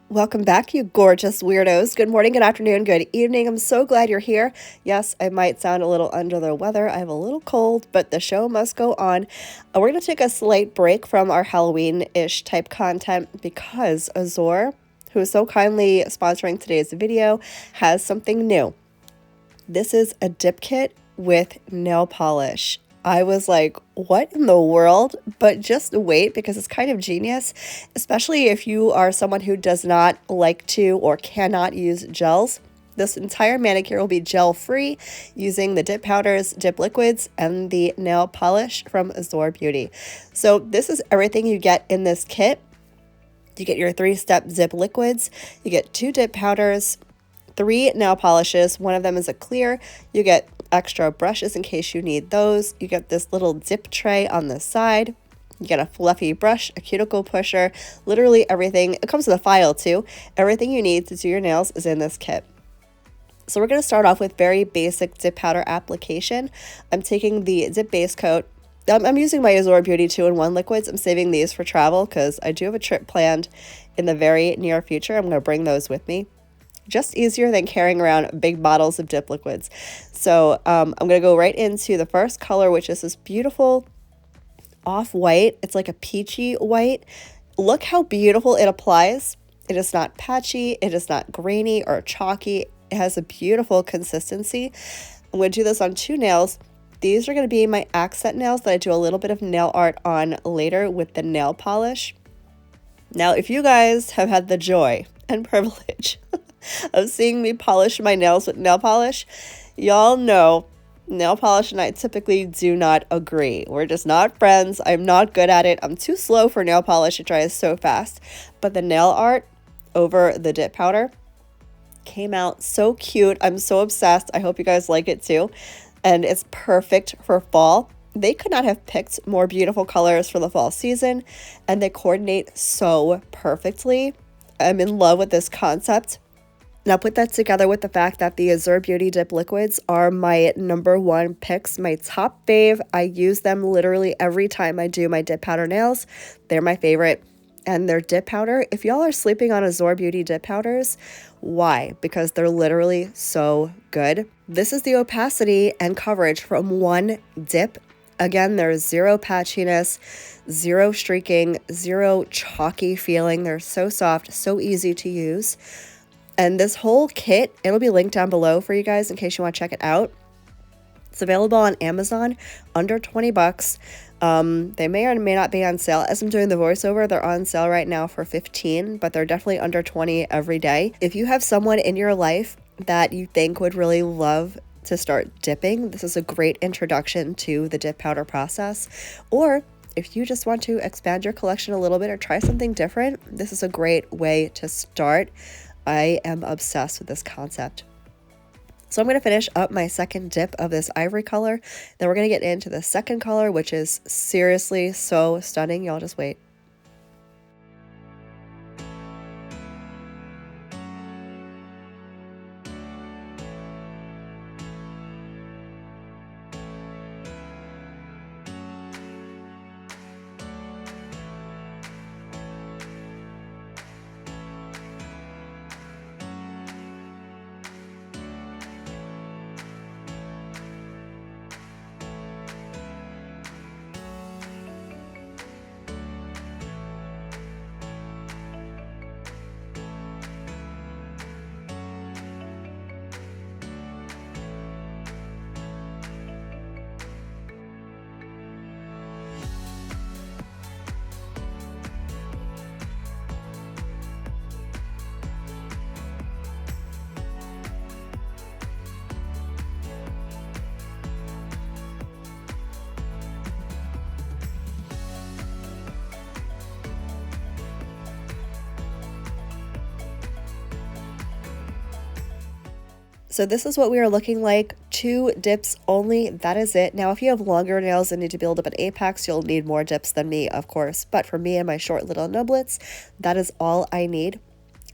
Welcome back, you gorgeous weirdos. Good morning, good afternoon, good evening. I'm so glad you're here. Yes, I might sound a little under the weather. I have a little cold, but the show must go on. We're going to take a slight break from our Halloween-ish type content because Azure, who is so kindly sponsoring today's video, has something new. This is a dip kit with nail polish. I was like, what in the world? But just wait, because it's kind of genius, especially if you are someone who does not like to or cannot use gels. This entire manicure will be gel-free using the dip powders, dip liquids, and the nail polish from Azure Beauty. So this is everything you get in this kit. You get your 3-step dip liquids, you get 2 dip powders, 3 nail polishes. One of them is a clear. You get extra brushes in case you need those. You get this little dip tray on the side. You get a fluffy brush, a cuticle pusher, literally everything. It comes with a file too. Everything you need to do your nails is in this kit. So we're going to start off with very basic dip powder application. I'm taking the dip base coat. I'm using my Azure Beauty 2-in-1 liquids. I'm saving these for travel because I do have a trip planned in the very near future. I'm going to bring those with me. Just easier than carrying around big bottles of dip liquids. So I'm going to go right into the first color, which is this beautiful off-white. It's like a peachy white. Look how beautiful it applies. It is not patchy. It is not grainy or chalky. It has a beautiful consistency. I'm going to do this on 2 nails. These are going to be my accent nails that I do a little bit of nail art on later with the nail polish. Now, if you guys have had the joy and privilege of seeing me polish my nails with nail polish, y'all know nail polish and I typically do not agree. We're just not friends. I'm not good at it. I'm too slow for nail polish. It dries so fast. But the nail art over the dip powder came out so cute. I'm so obsessed. I hope you guys like it too. And it's perfect for fall. They could not have picked more beautiful colors for the fall season, and they coordinate so perfectly. I'm in love with this concept. Now put that together with the fact that the Azure Beauty Dip Liquids are my #1 picks, my top fave. I use them literally every time I do my dip powder nails. They're my favorite. And their dip powder, if y'all are sleeping on Azure Beauty dip powders, why? Because they're literally so good. This is the opacity and coverage from one dip. Again, there's zero patchiness, zero streaking, zero chalky feeling. They're so soft, so easy to use. And this whole kit, it'll be linked down below for you guys in case you want to check it out. It's available on Amazon, under 20 bucks. They may or may not be on sale. As I'm doing the voiceover, they're on sale right now for 15, but they're definitely under 20 every day. If you have someone in your life that you think would really love to start dipping, this is a great introduction to the dip powder process. Or if you just want to expand your collection a little bit or try something different, this is a great way to start. I am obsessed with this concept. So I'm going to finish up my second dip of this ivory color. Then we're going to get into the second color, which is seriously so stunning. Y'all just wait. So this is what we are looking like. 2 dips only, that is it. Now, if you have longer nails and need to build up an apex, you'll need more dips than me, of course. But for me and my short little nublets, that is all I need.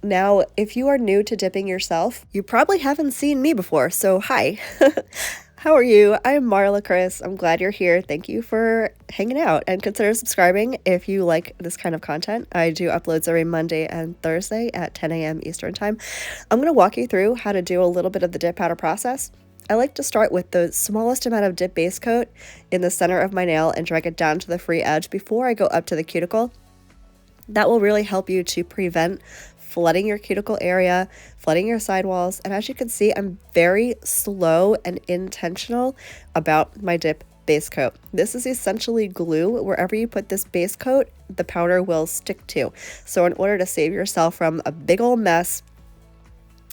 Now, if you are new to dipping yourself, you probably haven't seen me before, so hi. How are you? I'm Marla Chris. I'm glad you're here. Thank you for hanging out and consider subscribing if you like this kind of content. I do uploads every Monday and Thursday at 10 a.m. Eastern Time. I'm going to walk you through how to do a little bit of the dip powder process. I like to start with the smallest amount of dip base coat in the center of my nail and drag it down to the free edge before I go up to the cuticle. That will really help you to prevent flooding your cuticle area, flooding your sidewalls. And as you can see, I'm very slow and intentional about my dip base coat. This is essentially glue. Wherever you put this base coat, the powder will stick to. So in order to save yourself from a big old mess,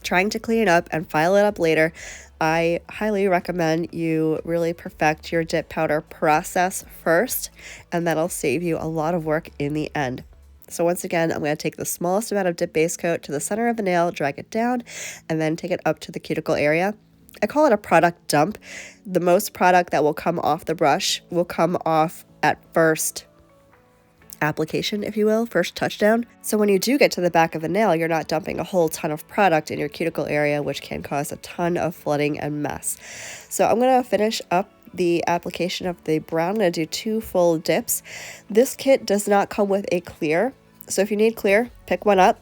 trying to clean it up and file it up later, I highly recommend you really perfect your dip powder process first, and that'll save you a lot of work in the end. So once again, I'm going to take the smallest amount of dip base coat to the center of the nail, drag it down, and then take it up to the cuticle area. I call it a product dump. The most product that will come off the brush will come off at first application, if you will, first touchdown. So when you do get to the back of the nail, you're not dumping a whole ton of product in your cuticle area, which can cause a ton of flooding and mess. So I'm going to finish up the application of the brown. I'm going to do 2 full dips. This kit does not come with a clear, so if you need clear, pick one up.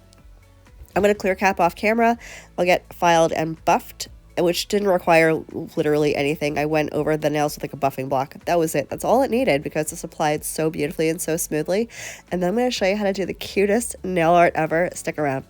I'm going to clear cap off camera. I'll get filed and buffed, which didn't require literally anything. I went over the nails with like a buffing block. That was it. That's all it needed because it's applied so beautifully and so smoothly. And then I'm going to show you how to do the cutest nail art ever. Stick around.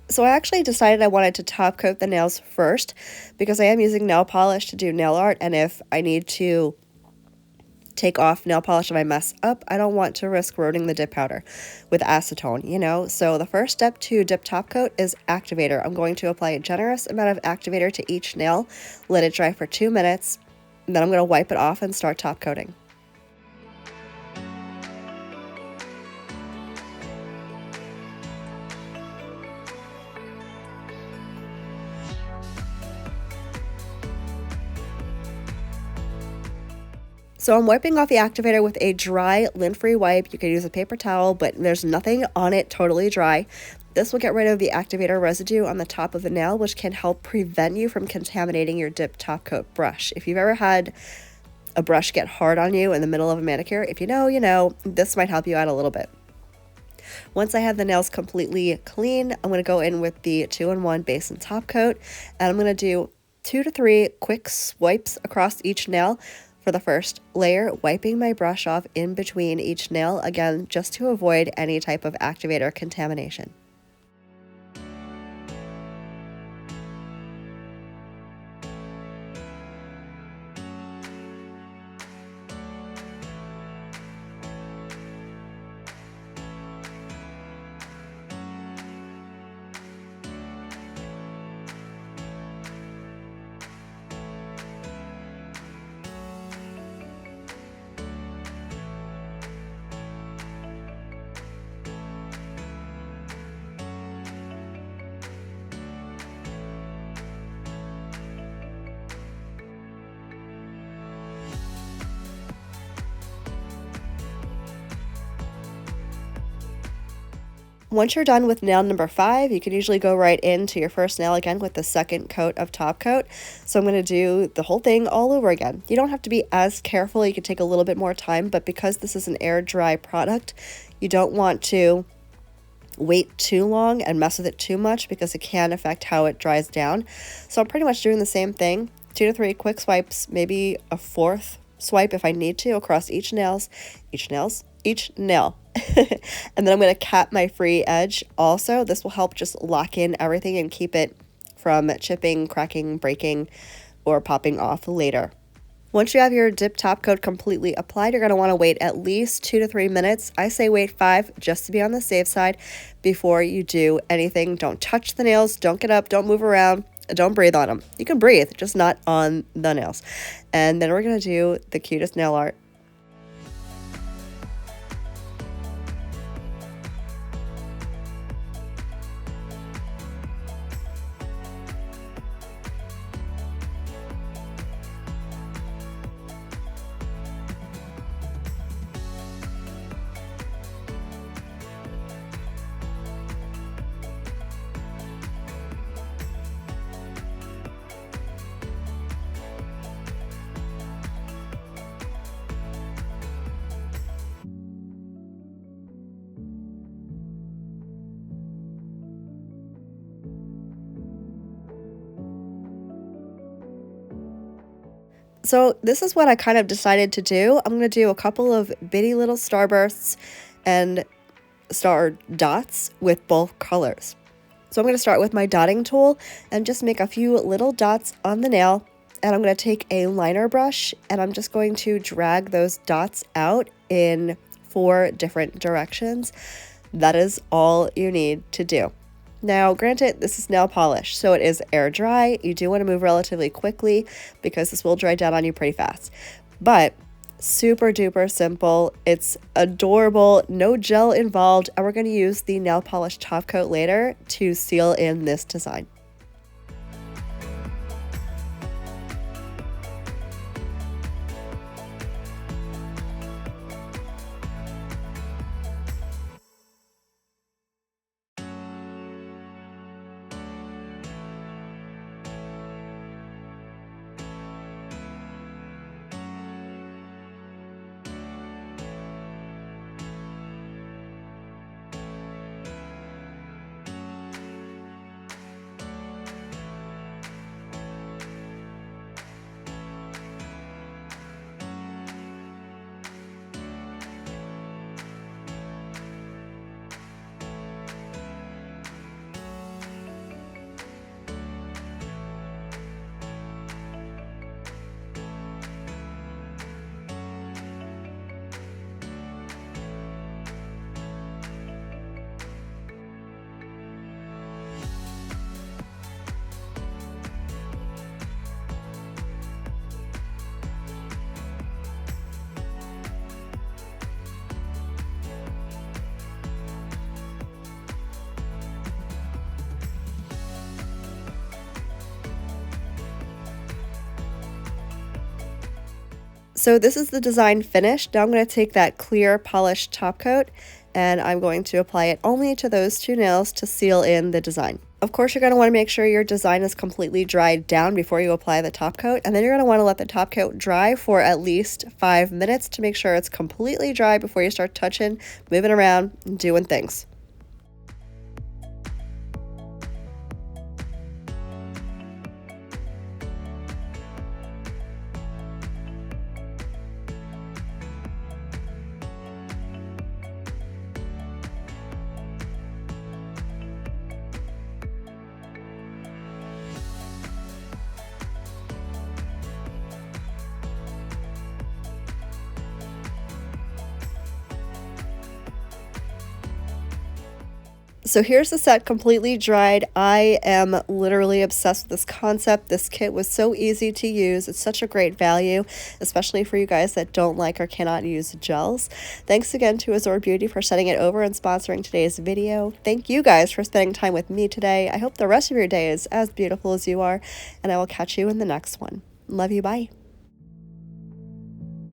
So I actually decided I wanted to top coat the nails first because I am using nail polish to do nail art, and if I need to take off nail polish if I mess up, I don't want to risk ruining the dip powder with acetone, you know? So the first step to dip top coat is activator. I'm going to apply a generous amount of activator to each nail, let it dry for 2 minutes, and then I'm going to wipe it off and start top coating. So I'm wiping off the activator with a dry, lint-free wipe. You can use a paper towel, but there's nothing on it totally dry. This will get rid of the activator residue on the top of the nail, which can help prevent you from contaminating your dip top coat brush. If you've ever had a brush get hard on you in the middle of a manicure, if you know, you know, this might help you out a little bit. Once I have the nails completely clean, I'm going to go in with the 2-in-1 base and top coat, and I'm going to do 2 to 3 quick swipes across each nail for the first layer, wiping my brush off in between each nail, again, just to avoid any type of activator contamination. Once you're done with nail number 5, you can usually go right into your first nail again with the second coat of top coat. So I'm going to do the whole thing all over again. You don't have to be as careful. You can take a little bit more time, but because this is an air dry product, you don't want to wait too long and mess with it too much because it can affect how it dries down. So I'm pretty much doing the same thing, 2 to 3 quick swipes, maybe a 4th swipe if I need to across each nail. And then I'm going to cap my free edge also. This will help just lock in everything and keep it from chipping, cracking, breaking, or popping off later. Once you have your dip top coat completely applied, you're going to want to wait at least 2 to 3 minutes. I say wait 5 just to be on the safe side before you do anything. Don't touch the nails, don't get up, don't move around, don't breathe on them. You can breathe, just not on the nails. And then we're going to do the cutest nail art. So this is what I kind of decided to do. I'm going to do a couple of bitty little starbursts and star dots with both colors. So I'm going to start with my dotting tool and just make a few little dots on the nail. And I'm going to take a liner brush and I'm just going to drag those dots out in 4 different directions. That is all you need to do. Now, granted, this is nail polish, so it is air dry. You do want to move relatively quickly because this will dry down on you pretty fast. But super duper simple. It's adorable, no gel involved, and we're going to use the nail polish top coat later to seal in this design. So this is the design finished. Now I'm going to take that clear polished top coat and I'm going to apply it only to those two nails to seal in the design. Of course, you're going to want to make sure your design is completely dried down before you apply the top coat, and then you're going to want to let the top coat dry for at least 5 minutes to make sure it's completely dry before you start touching, moving around, and doing things. So here's the set completely dried. I am literally obsessed with this concept. This kit was so easy to use. It's such a great value, especially for you guys that don't like or cannot use gels. Thanks again to Azure Beauty for sending it over and sponsoring today's video. Thank you guys for spending time with me today. I hope the rest of your day is as beautiful as you are, and I will catch you in the next one. Love you, bye.